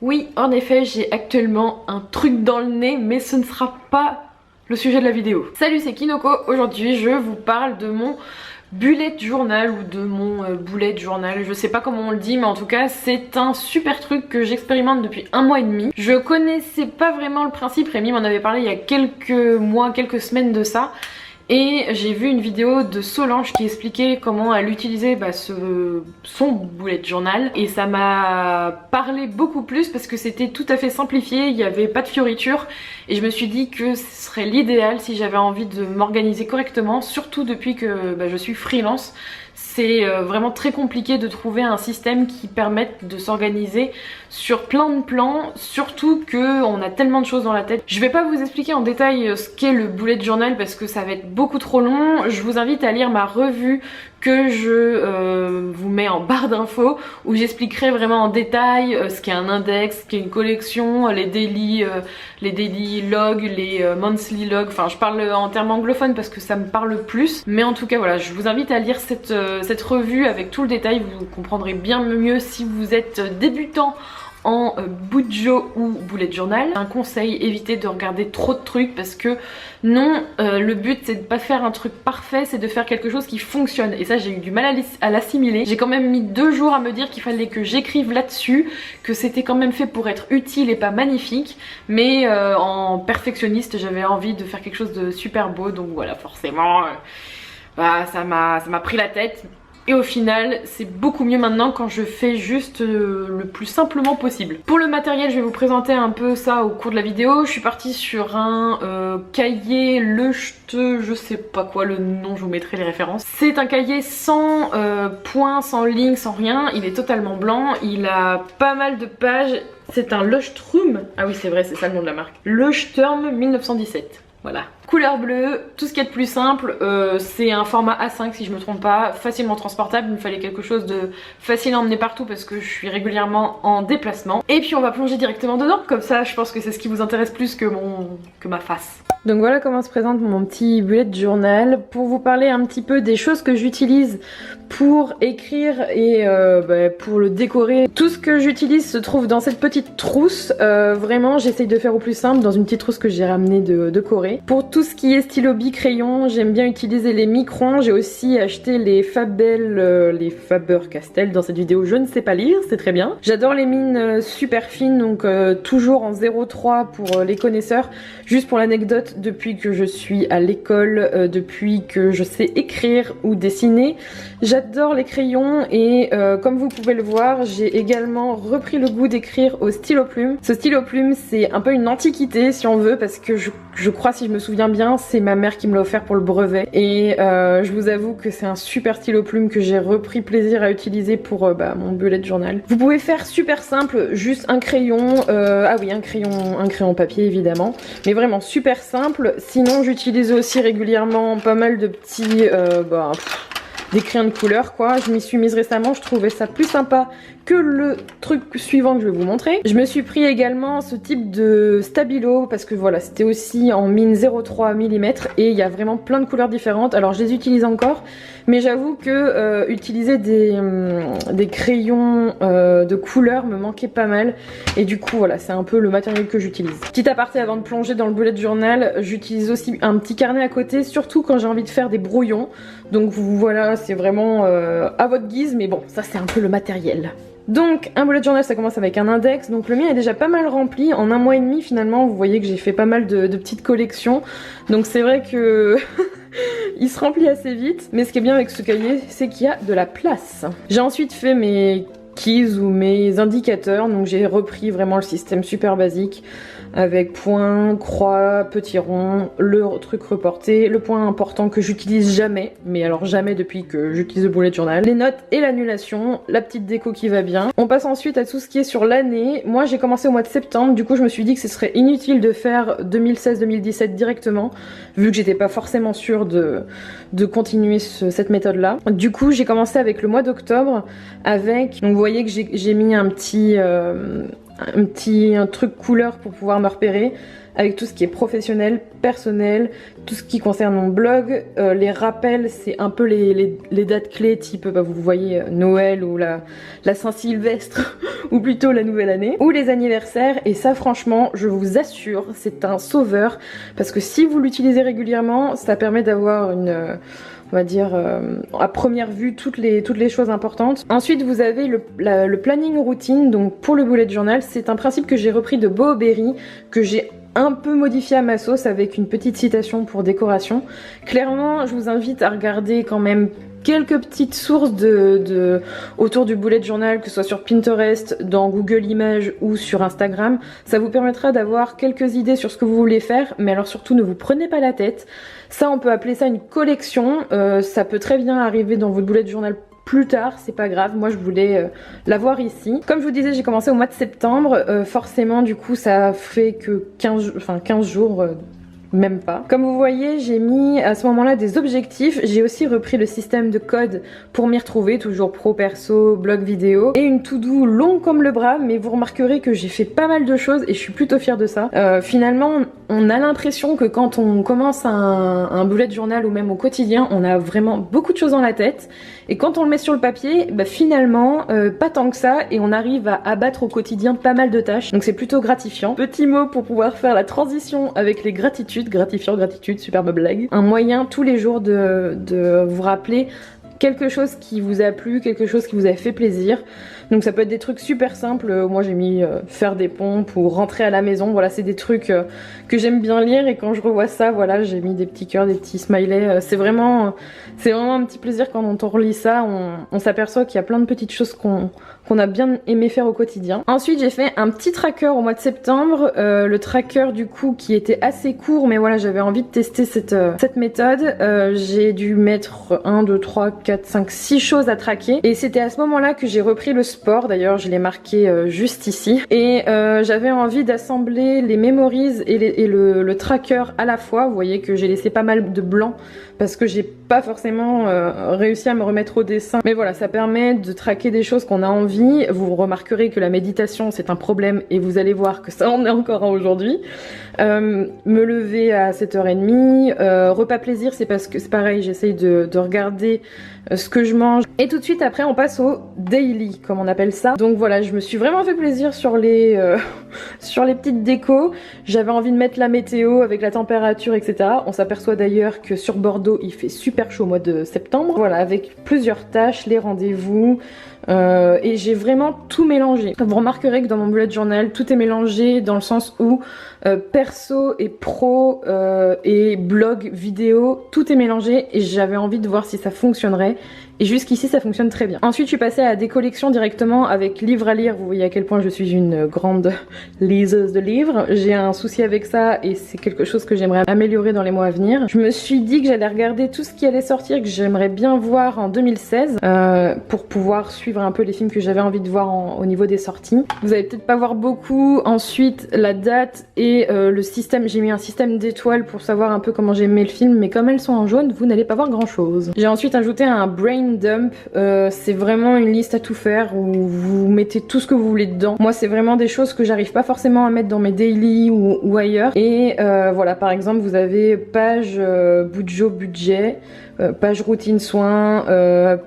Oui, en effet, j'ai actuellement un truc dans le nez, mais ce ne sera pas le sujet de la vidéo. Salut, c'est Kinoko. Aujourd'hui, je vous parle de mon bullet journal ou de mon bullet journal, je sais pas comment on le dit, mais en tout cas c'est un super truc que j'expérimente depuis 1 mois et demi. Je connaissais pas vraiment le principe, Rémi m'en avait parlé il y a quelques mois, quelques semaines de ça. Et j'ai vu une vidéo de Solange qui expliquait comment elle utilisait son bullet journal. Et ça m'a parlé beaucoup plus parce que c'était tout à fait simplifié, il n'y avait pas de fioritures. Et je me suis dit que ce serait l'idéal si j'avais envie de m'organiser correctement, surtout depuis que je suis freelance. C'est vraiment très compliqué de trouver un système qui permette de s'organiser sur plein de plans, surtout qu'on a tellement de choses dans la tête. Je vais pas vous expliquer en détail ce qu'est le bullet journal parce que ça va être beaucoup trop long. Je vous invite à lire ma revue que je vous mets en barre d'infos où j'expliquerai vraiment en détail ce qu'est un index, ce qu'est une collection, les daily logs, les monthly logs, enfin je parle en termes anglophones parce que ça me parle plus, mais en tout cas voilà, je vous invite à lire cette revue avec tout le détail, vous comprendrez bien mieux si vous êtes débutant en Bujo ou bullet journal. Un conseil, évitez de regarder trop de trucs parce que non, le but c'est de pas faire un truc parfait, c'est de faire quelque chose qui fonctionne. Et ça j'ai eu du mal à l'assimiler. J'ai quand même mis 2 jours à me dire qu'il fallait que j'écrive là-dessus, que c'était quand même fait pour être utile et pas magnifique. Mais en perfectionniste j'avais envie de faire quelque chose de super beau, donc voilà, forcément ça m'a pris la tête. Et au final, c'est beaucoup mieux maintenant quand je fais juste le plus simplement possible. Pour le matériel, je vais vous présenter un peu ça au cours de la vidéo. Je suis partie sur un cahier Leuchte, je sais pas quoi le nom, je vous mettrai les références. C'est un cahier sans points, sans lignes, sans rien. Il est totalement blanc, il a pas mal de pages. C'est un Leuchtturm. Ah oui, c'est vrai, c'est ça le nom de la marque. Leuchtturm 1917. Voilà. Couleur bleue, tout ce qui est de plus simple, c'est un format A5 si je me trompe pas, facilement transportable, il me fallait quelque chose de facile à emmener partout parce que je suis régulièrement en déplacement. Et puis on va plonger directement dedans, comme ça je pense que c'est ce qui vous intéresse plus que ma face. Donc voilà comment se présente mon petit bullet journal, pour vous parler un petit peu des choses que j'utilise pour écrire et pour le décorer. Tout ce que j'utilise se trouve dans cette petite trousse, vraiment j'essaye de faire au plus simple dans une petite trousse que j'ai ramenée de Corée. Pour tout ce qui est stylo bic crayon, j'aime bien utiliser les microns, j'ai aussi acheté les les Faber-Castell dans cette vidéo, je ne sais pas lire, c'est très bien. J'adore les mines super fines, donc toujours en 0,3 pour les connaisseurs. Juste pour l'anecdote, depuis que je suis à l'école, depuis que je sais écrire ou dessiner, j'adore les crayons et comme vous pouvez le voir, j'ai également repris le goût d'écrire au stylo plume. Ce stylo plume, c'est un peu une antiquité si on veut, parce que je crois, si je me souviens bien, c'est ma mère qui me l'a offert pour le brevet. Et je vous avoue que c'est un super stylo plume que j'ai repris plaisir à utiliser pour mon bullet journal. Vous pouvez faire super simple, juste un crayon, ah oui, un crayon papier évidemment, mais vraiment super simple. Sinon j'utilise aussi régulièrement pas mal de petits des crayons de couleur quoi. Je m'y suis mise récemment, je trouvais ça plus sympa que le truc suivant que je vais vous montrer. Je me suis pris également ce type de stabilo parce que voilà, c'était aussi en mine 0,3 mm et il y a vraiment plein de couleurs différentes. Alors je les utilise encore, mais j'avoue que utiliser des crayons de couleur me manquait pas mal et du coup voilà, c'est un peu le matériel que j'utilise. Petit aparté avant de plonger dans le bullet journal, j'utilise aussi un petit carnet à côté, surtout quand j'ai envie de faire des brouillons. Donc voilà, c'est vraiment à votre guise, mais bon, ça c'est un peu le matériel. Donc un bullet journal, ça commence avec un index, donc le mien est déjà pas mal rempli. En 1 mois et demi finalement, vous voyez que j'ai fait pas mal de petites collections, donc c'est vrai que il se remplit assez vite, mais ce qui est bien avec ce cahier, c'est qu'il y a de la place. J'ai ensuite fait mes keys ou mes indicateurs, donc j'ai repris vraiment le système super basique avec point, croix, petit rond, le truc reporté, le point important que j'utilise jamais, mais alors jamais depuis que j'utilise le bullet journal, les notes et l'annulation, la petite déco qui va bien. On passe ensuite à tout ce qui est sur l'année. Moi j'ai commencé au mois de septembre, du coup je me suis dit que ce serait inutile de faire 2016-2017 directement, vu que j'étais pas forcément sûre de continuer cette méthode là. Du coup j'ai commencé avec le mois d'octobre avec, donc vous voyez que j'ai mis un petit un truc couleur pour pouvoir me repérer avec tout ce qui est professionnel, personnel, tout ce qui concerne mon blog. Les rappels, c'est un peu les dates clés, type vous voyez Noël ou la Saint-Sylvestre ou plutôt la nouvelle année, ou les anniversaires. Et ça franchement, je vous assure, c'est un sauveur parce que si vous l'utilisez régulièrement, ça permet d'avoir une... on va dire à première vue toutes les choses importantes. Ensuite vous avez le planning routine. Donc pour le bullet journal, c'est un principe que j'ai repris de Bo Berry, que j'ai un peu modifié à ma sauce avec une petite citation pour décoration. Clairement je vous invite à regarder quand même quelques petites sources autour du bullet journal, que ce soit sur Pinterest, dans Google Images ou sur Instagram. Ça vous permettra d'avoir quelques idées sur ce que vous voulez faire, mais alors surtout ne vous prenez pas la tête. Ça on peut appeler ça une collection, ça peut très bien arriver dans votre bullet journal plus tard, c'est pas grave, moi je voulais l'avoir ici. Comme je vous disais, j'ai commencé au mois de septembre, forcément du coup ça fait que 15 jours, même pas. Comme vous voyez, j'ai mis à ce moment-là des objectifs. J'ai aussi repris le système de code pour m'y retrouver, toujours pro, perso, blog vidéo. Et une to-do longue comme le bras, mais vous remarquerez que j'ai fait pas mal de choses et je suis plutôt fière de ça. Finalement, on a l'impression que quand on commence un bullet journal ou même au quotidien, on a vraiment beaucoup de choses dans la tête. Et quand on le met sur le papier, bah finalement, pas tant que ça, et on arrive à abattre au quotidien pas mal de tâches. Donc c'est plutôt gratifiant. Petit mot pour pouvoir faire la transition avec les gratitudes. Gratifiant, gratitude, superbe blague. Un moyen tous les jours de vous rappeler quelque chose qui vous a plu, quelque chose qui vous a fait plaisir. Donc ça peut être des trucs super simples. Moi j'ai mis faire des pompes ou rentrer à la maison. Voilà, c'est des trucs que j'aime bien lire, et quand je revois ça, voilà, j'ai mis des petits cœurs, des petits smileys. C'est vraiment un petit plaisir quand on relit ça. On s'aperçoit qu'il y a plein de petites choses qu'on a bien aimé faire au quotidien. Ensuite j'ai fait un petit tracker au mois de septembre, le tracker du coup qui était assez court, mais voilà, j'avais envie de tester cette méthode. J'ai dû mettre 1, 2, 3, 4, 5, 6 choses à traquer, et c'était à ce moment là que j'ai repris le sport. D'ailleurs je l'ai marqué juste ici, et j'avais envie d'assembler les memories et le tracker à la fois. Vous voyez que j'ai laissé pas mal de blanc parce que j'ai pas forcément réussi à me remettre au dessin, mais voilà, ça permet de traquer des choses qu'on a envie. Vous remarquerez que la méditation c'est un problème, et vous allez voir que ça en est encore un aujourd'hui. Me lever à 7h30, repas plaisir, c'est parce que c'est pareil, j'essaye de regarder ce que je mange, et tout de suite après on passe au daily comme on appelle ça. Donc voilà, je me suis vraiment fait plaisir sur les petites décos. J'avais envie de mettre la météo avec la température, etc. On s'aperçoit d'ailleurs que sur Bordeaux il fait super chaud au mois de septembre. Voilà, avec plusieurs tâches, les rendez-vous, et j'ai vraiment tout mélangé. Vous remarquerez que dans mon bullet journal tout est mélangé, dans le sens où perso et pro et blog vidéo, tout est mélangé, et j'avais envie de voir si ça fonctionnerait, et jusqu'ici ça fonctionne très bien. Ensuite je suis passée à des collections directement avec livres à lire. Vous voyez à quel point je suis une grande liseuse de livres. J'ai un souci avec ça, et c'est quelque chose que j'aimerais améliorer dans les mois à venir. Je me suis dit que j'allais regarder tout ce qui allait sortir, que j'aimerais bien voir en 2016, pour pouvoir suivre un peu les films que j'avais envie de voir au niveau des sorties. Vous allez peut-être pas voir beaucoup. Ensuite la date et le système, j'ai mis un système d'étoiles pour savoir un peu comment j'ai aimé le film, mais comme elles sont en jaune, vous n'allez pas voir grand chose. J'ai ensuite ajouté un brain dump, c'est vraiment une liste à tout faire où vous mettez tout ce que vous voulez dedans. Moi c'est vraiment des choses que j'arrive pas forcément à mettre dans mes daily ou ailleurs, et voilà, par exemple vous avez page Bujo budget, page routine soins,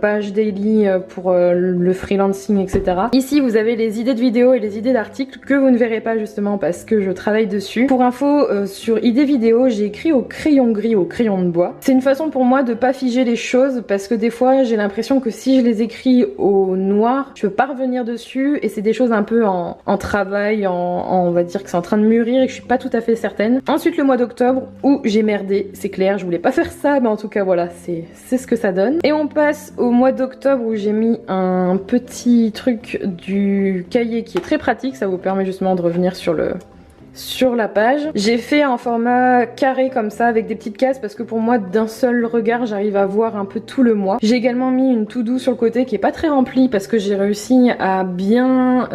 page daily pour le freelancing, etc. Ici vous avez les idées de vidéos et les idées d'articles que vous ne verrez pas justement parce que je travaille dessus. Pour info, sur idées vidéo, j'ai écrit au crayon gris, au crayon de bois. C'est une façon pour moi de pas figer les choses, parce que des fois j'ai l'impression que si je les écris au noir, je peux pas revenir dessus, et c'est des choses un peu en travail, on va dire que c'est en train de mûrir et que je suis pas tout à fait certaine. Ensuite le mois d'octobre où j'ai merdé, c'est clair, je voulais pas faire ça, mais en tout cas voilà, c'est ce que ça donne. Et on passe au mois d'octobre où j'ai mis un petit truc du cahier qui est très pratique, ça vous permet justement de revenir sur sur la page. J'ai fait un format carré comme ça avec des petites cases parce que pour moi d'un seul regard j'arrive à voir un peu tout le mois. J'ai également mis une to-do sur le côté qui est pas très remplie parce que j'ai réussi à bien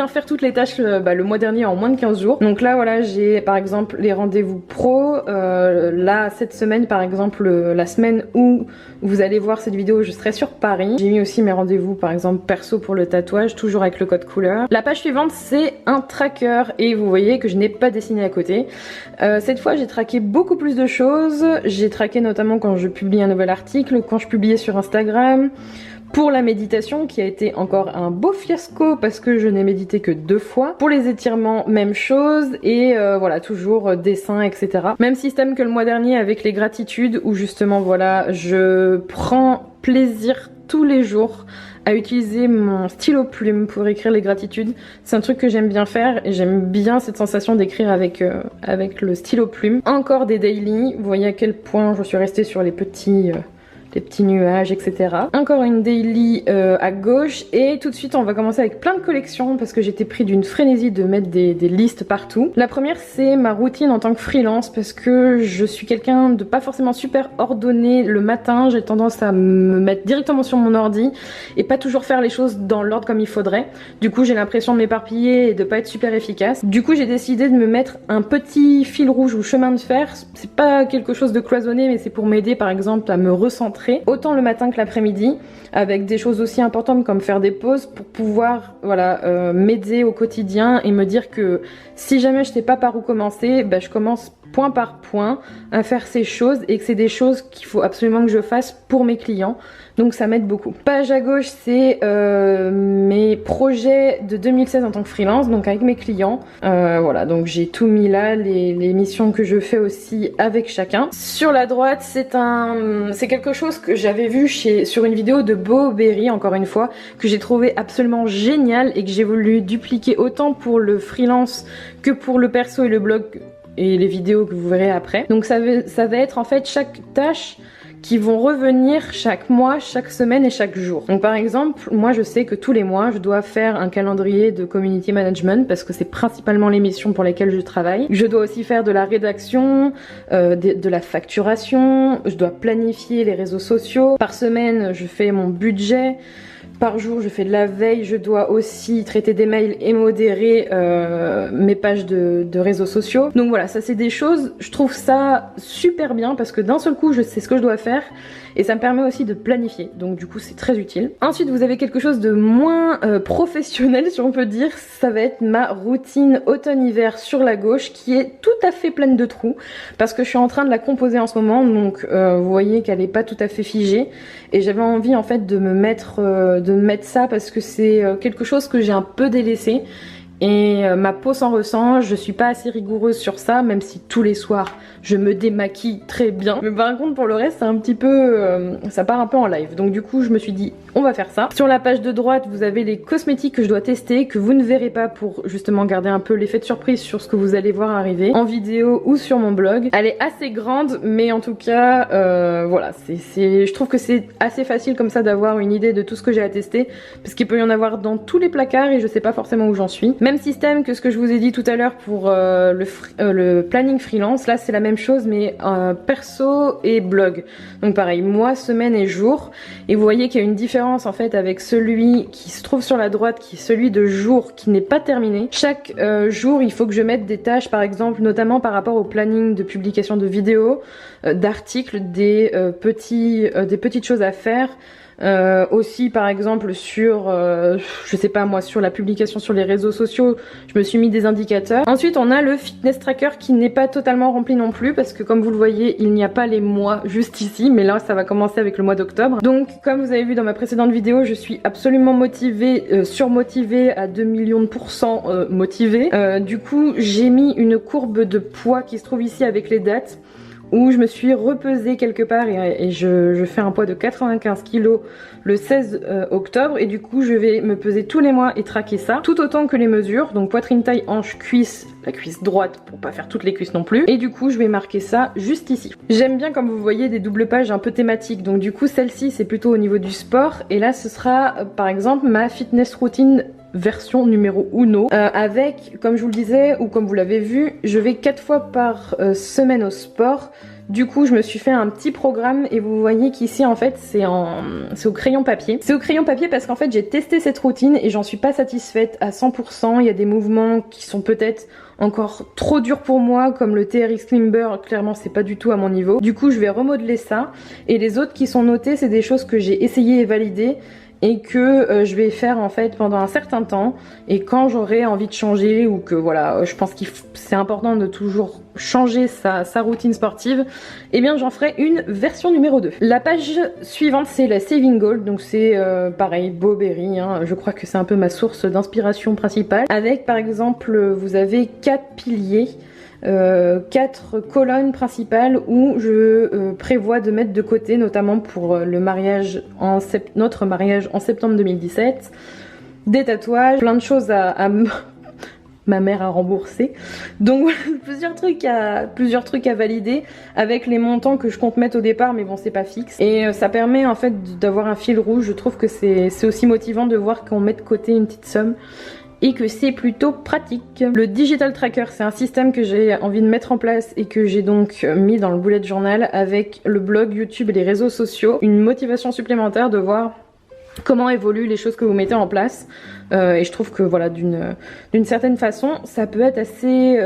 faire toutes les tâches le mois dernier en moins de 15 jours. Donc là voilà, j'ai par exemple les rendez-vous pro. Là cette semaine par exemple, la semaine où vous allez voir cette vidéo, je serai sur Paris. J'ai mis aussi mes rendez-vous par exemple perso pour le tatouage, toujours avec le code couleur. La page suivante c'est un tracker et vous voyez que je n'ai pas dessiné à côté. Cette fois j'ai traqué beaucoup plus de choses. J'ai traqué notamment quand je publie un nouvel article, quand je publiais sur Instagram. Pour la méditation qui a été encore un beau fiasco parce que je n'ai médité que 2 fois. Pour les étirements, même chose. Et voilà, toujours dessin, etc. Même système que le mois dernier avec les gratitudes où justement voilà, je prends plaisir tous les jours à utiliser mon stylo plume pour écrire les gratitudes. C'est un truc que j'aime bien faire et j'aime bien cette sensation d'écrire avec le stylo plume. Encore des daily, vous voyez à quel point je suis restée sur les petits nuages, etc. Encore une daily à gauche et tout de suite on va commencer avec plein de collections parce que j'étais pris d'une frénésie de mettre des listes partout. La première c'est ma routine en tant que freelance parce que je suis quelqu'un de pas forcément super ordonné le matin, j'ai tendance à me mettre directement sur mon ordi et pas toujours faire les choses dans l'ordre comme il faudrait. Du coup j'ai l'impression de m'éparpiller et de pas être super efficace. Du coup j'ai décidé de me mettre un petit fil rouge ou chemin de fer. C'est pas quelque chose de cloisonné mais c'est pour m'aider par exemple à me recentrer autant le matin que l'après-midi avec des choses aussi importantes comme faire des pauses pour pouvoir voilà m'aider au quotidien et me dire que si jamais je sais pas par où commencer, je commence point par point à faire ces choses et que c'est des choses qu'il faut absolument que je fasse pour mes clients, donc ça m'aide beaucoup. Page à gauche c'est mes projets de 2016 en tant que freelance, donc avec mes clients, voilà, donc j'ai tout mis là, les missions que je fais aussi avec chacun. Sur la droite c'est quelque chose que j'avais vu sur une vidéo de Beau Berry, encore une fois, que j'ai trouvé absolument génial et que j'ai voulu dupliquer autant pour le freelance que pour le perso et le blog et les vidéos que vous verrez après. Donc ça va être en fait chaque tâche qui vont revenir chaque mois, chaque semaine et chaque jour. Donc par exemple, moi je sais que tous les mois je dois faire un calendrier de community management parce que c'est principalement les missions pour lesquelles je travaille. Je dois aussi faire de la rédaction, de la facturation, je dois planifier les réseaux sociaux. Par semaine, je fais mon budget. Par jour, je fais de la veille, je dois aussi traiter des mails et modérer mes pages de réseaux sociaux. Donc voilà, ça c'est des choses, je trouve ça super bien parce que d'un seul coup, je sais ce que je dois faire et ça me permet aussi de planifier. Donc du coup, c'est très utile. Ensuite, vous avez quelque chose de moins professionnel, si on peut dire. Ça va être ma routine automne-hiver sur la gauche qui est tout à fait pleine de trous parce que je suis en train de la composer en ce moment. Donc vous voyez qu'elle est pas tout à fait figée et j'avais envie en fait de me mettre ça parce que c'est quelque chose que j'ai un peu délaissé et ma peau s'en ressent. Je suis pas assez rigoureuse sur ça, même si tous les soirs je me démaquille très bien, mais par contre pour le reste c'est un petit peu ça part un peu en live, donc du coup je me suis dit on va faire ça. Sur la page de droite vous avez les cosmétiques que je dois tester, que vous ne verrez pas pour justement garder un peu l'effet de surprise sur ce que vous allez voir arriver en vidéo ou sur mon blog. Elle est assez grande mais en tout cas voilà, je trouve que c'est assez facile comme ça d'avoir une idée de tout ce que j'ai à tester parce qu'il peut y en avoir dans tous les placards et je sais pas forcément où j'en suis. Même système que ce que je vous ai dit tout à l'heure pour le planning freelance, là c'est la même chose mais perso et blog. Donc pareil, mois, semaine et jour. Et vous voyez qu'il y a une différence en fait avec celui qui se trouve sur la droite, qui est celui de jour qui n'est pas terminé. Chaque jour il faut que je mette des tâches par exemple, notamment par rapport au planning de publication de vidéos, d'articles, des petites choses à faire. Aussi par exemple sur je sais pas moi, sur la publication sur les réseaux sociaux, je me suis mis des indicateurs. Ensuite on a le fitness tracker qui n'est pas totalement rempli non plus parce que comme vous le voyez il n'y a pas les mois juste ici, mais là ça va commencer avec le mois d'octobre. Donc comme vous avez vu dans ma précédente vidéo, je suis absolument motivée, surmotivée à 2 millions de pourcents motivée. Du coup j'ai mis une courbe de poids qui se trouve ici avec les dates, où je me suis repesée quelque part et je fais un poids de 95 kg le 16 octobre et du coup je vais me peser tous les mois et traquer ça, tout autant que les mesures, donc poitrine, taille, hanche, cuisse, la cuisse droite pour pas faire toutes les cuisses non plus, et du coup je vais marquer ça juste ici. J'aime bien comme vous voyez des doubles pages un peu thématiques, donc du coup celle-ci c'est plutôt au niveau du sport et là ce sera par exemple ma fitness routine version numéro 1 avec, comme je vous le disais ou comme vous l'avez vu, je vais 4 fois par semaine au sport. Du coup je me suis fait un petit programme et vous voyez qu'ici en fait c'est au crayon papier. C'est au crayon papier parce qu'en fait j'ai testé cette routine et j'en suis pas satisfaite à 100%. Il y a des mouvements qui sont peut-être encore trop durs pour moi, comme le TRX Climber, clairement c'est pas du tout à mon niveau. Du coup je vais remodeler ça, et les autres qui sont notés c'est des choses que j'ai essayé et validées et que je vais faire en fait pendant un certain temps, et quand j'aurai envie de changer ou que voilà, je pense que c'est important de toujours changer sa routine sportive, et eh bien j'en ferai une version numéro 2. La page suivante c'est la Saving Gold, donc c'est pareil, Bowberry, hein, je crois que c'est un peu ma source d'inspiration principale, avec par exemple vous avez 4 piliers, 4 colonnes principales où je prévois de mettre de côté, notamment pour le mariage notre mariage en septembre 2017, des tatouages, plein de choses ma mère a remboursé, donc plusieurs trucs à valider avec les montants que je compte mettre au départ, mais bon c'est pas fixe, et ça permet en fait d'avoir un fil rouge. Je trouve que c'est aussi motivant de voir qu'on met de côté une petite somme et que c'est plutôt pratique. Le Digital Tracker, c'est un système que j'ai envie de mettre en place et que j'ai donc mis dans le bullet journal avec le blog, YouTube et les réseaux sociaux. Une motivation supplémentaire de voir comment évoluent les choses que vous mettez en place, et je trouve que voilà, d'une certaine façon ça peut être assez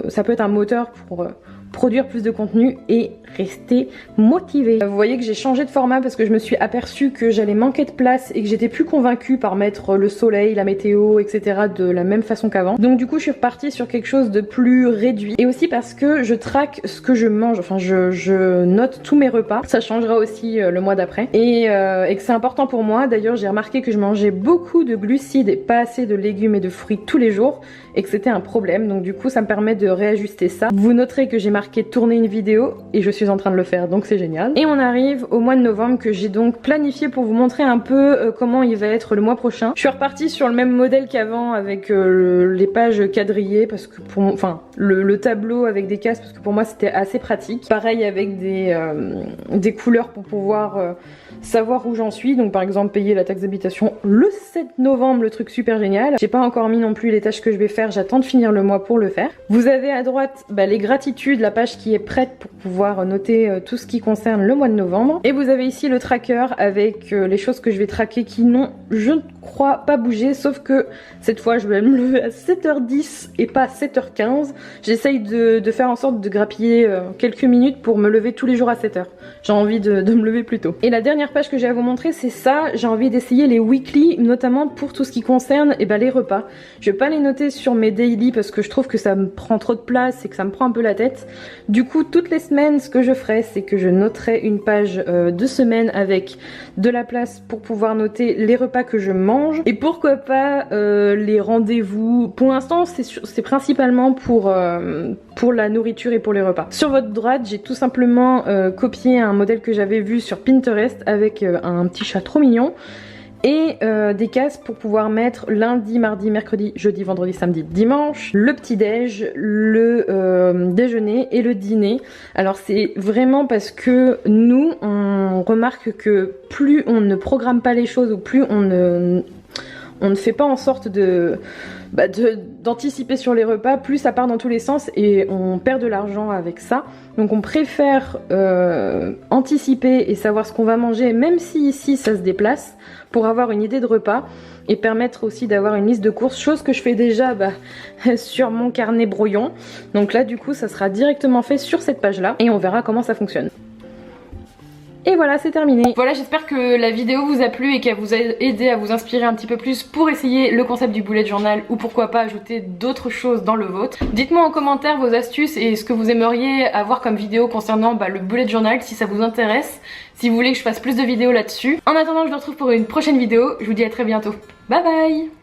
ça peut être un moteur pour produire plus de contenu et rester motivé. Vous voyez que j'ai changé de format parce que je me suis aperçue que j'allais manquer de place et que j'étais plus convaincue par mettre le soleil, la météo, etc. de la même façon qu'avant. Donc du coup je suis repartie sur quelque chose de plus réduit, et aussi parce que je traque ce que je mange, enfin je note tous mes repas. Ça changera aussi le mois d'après, et que c'est important pour moi. D'ailleurs j'ai remarqué que je mangeais beaucoup de glucides et pas assez de légumes et de fruits tous les jours, et que c'était un problème, donc du coup ça me permet de réajuster ça. Vous noterez que j'ai marqué tourner une vidéo et je suis en train de le faire, donc c'est génial. Et on arrive au mois de novembre que j'ai donc planifié pour vous montrer un peu comment il va être le mois prochain. Je suis repartie sur le même modèle qu'avant avec les pages quadrillées, parce que pour enfin le tableau avec des cases, parce que pour moi c'était assez pratique. Pareil avec des couleurs pour pouvoir savoir où j'en suis, donc par exemple payer la taxe d'habitation le 7 novembre, le truc super génial. J'ai pas encore mis non plus les tâches que je vais faire, j'attends de finir le mois pour le faire. Vous avez à droite les gratitudes, la page qui est prête pour pouvoir noter tout ce qui concerne le mois de novembre, et vous avez ici le tracker avec les choses que je vais traquer qui n'ont, je ne crois, pas bougé, sauf que cette fois je vais me lever à 7h10 et pas à 7h15. J'essaye de faire en sorte de grappiller quelques minutes pour me lever tous les jours à 7h. J'ai envie de me lever plus tôt. Et la dernière page que j'ai à vous montrer c'est ça, j'ai envie d'essayer les weekly, notamment pour tout ce qui concerne les repas. Je vais pas les noter sur mes daily parce que je trouve que ça me prend trop de place et que ça me prend un peu la tête. Du coup toutes les semaines ce que je ferai c'est que je noterai une page de semaine avec de la place pour pouvoir noter les repas que je mange, et pourquoi pas les rendez-vous. Pour l'instant c'est principalement pour la nourriture et pour les repas. Sur votre droite j'ai tout simplement copié un modèle que j'avais vu sur Pinterest avec un petit chat trop mignon, et des cases pour pouvoir mettre lundi, mardi, mercredi, jeudi, vendredi, samedi, dimanche, le petit déj, le déjeuner et le dîner. Alors c'est vraiment parce que nous on remarque que plus on ne programme pas les choses, ou plus on ne fait pas en sorte d'anticiper sur les repas, plus ça part dans tous les sens et on perd de l'argent avec ça. Donc on préfère anticiper et savoir ce qu'on va manger, même si ici ça se déplace, pour avoir une idée de repas et permettre aussi d'avoir une liste de courses, chose que je fais déjà sur mon carnet brouillon. Donc là du coup ça sera directement fait sur cette page là et on verra comment ça fonctionne. Et voilà, c'est terminé. Voilà, j'espère que la vidéo vous a plu et qu'elle vous a aidé à vous inspirer un petit peu plus pour essayer le concept du bullet journal, ou pourquoi pas ajouter d'autres choses dans le vôtre. Dites-moi en commentaire vos astuces et ce que vous aimeriez avoir comme vidéo concernant le bullet journal, si ça vous intéresse, si vous voulez que je fasse plus de vidéos là-dessus. En attendant, je vous retrouve pour une prochaine vidéo. Je vous dis à très bientôt. Bye bye!